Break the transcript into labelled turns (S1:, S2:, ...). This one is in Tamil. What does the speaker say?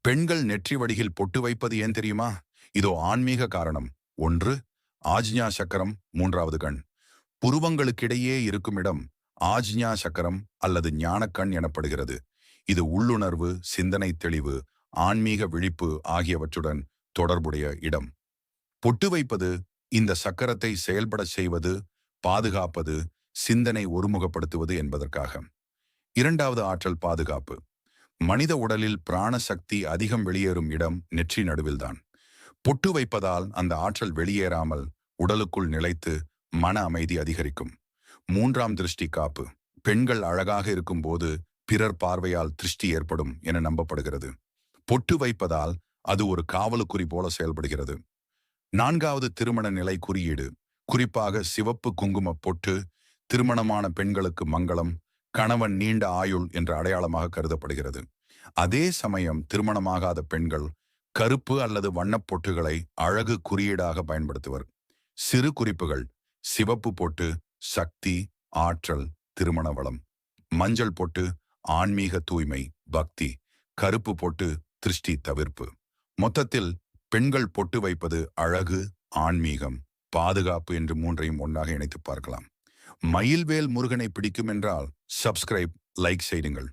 S1: பெண்கள் நெற்றி வடிகில் பொட்டு வைப்பது ஏன் தெரியுமா? இதோ ஆன்மீக காரணம். ஒன்று, ஆஜ்ஞா சக்கரம், மூன்றாவது கண். புருவங்களுக்கிடையே இருக்கும் இடம் ஆஜ்ஞா சக்கரம் அல்லது ஞானக்கண் எனப்படுகிறது. இது உள்ளுணர்வு, சிந்தனை தெளிவு, ஆன்மீக விழிப்பு ஆகியவற்றுடன் தொடர்புடைய இடம். பொட்டு வைப்பது இந்த சக்கரத்தை செயல்பட செய்வது, பாதுகாப்பது, சிந்தனை ஒருமுகப்படுத்துவது என்பதற்காக. இரண்டாவது, ஆற்றல் பாதுகாப்பு. மனித உடலில் பிராண சக்தி அதிகம் வெளியேறும் இடம் நெற்றி நடுவில்தான். பொட்டு வைப்பதால் அந்த ஆற்றல் வெளியேறாமல் உடலுக்குள் நிலைத்து மன அமைதி அதிகரிக்கும். மூன்றாம், திருஷ்டி காப்பு. பெண்கள் அழகாக இருக்கும்போது பிறர் பார்வையால் திருஷ்டி ஏற்படும் என நம்பப்படுகிறது. பொட்டு வைப்பதால் அது ஒரு காவலுக்குறி போல செயல்படுகிறது. நான்காவது, திருமண நிலை குறியீடு. குறிப்பாக சிவப்பு குங்கும பொட்டு திருமணமான பெண்களுக்கு மங்களம், கணவன் நீண்ட ஆயுள் என்ற அடையாளமாக கருதப்படுகிறது. அதே சமயம் திருமணமாகாத பெண்கள் கருப்பு அல்லது வண்ணப் பொட்டுகளை அழகு குறியீடாக பயன்படுத்துவர். சிறு குறிப்புகள்: சிவப்பு பொட்டு சக்தி, ஆற்றல், திருமண வளம். மஞ்சள் பொட்டு ஆன்மீக தூய்மை, பக்தி. கருப்பு பொட்டு திருஷ்டி தவிர்ப்பு. மொத்தத்தில் பெண்கள் பொட்டு வைப்பது அழகு, ஆன்மீகம், பாதுகாப்பு என்று மூன்றையும் ஒன்றாக இணைத்து பார்க்கலாம். மயில்வேல் முருகனை பிடிக்கும் என்றால் சப்ஸ்கிரைப், லைக் செய்யுங்கள்.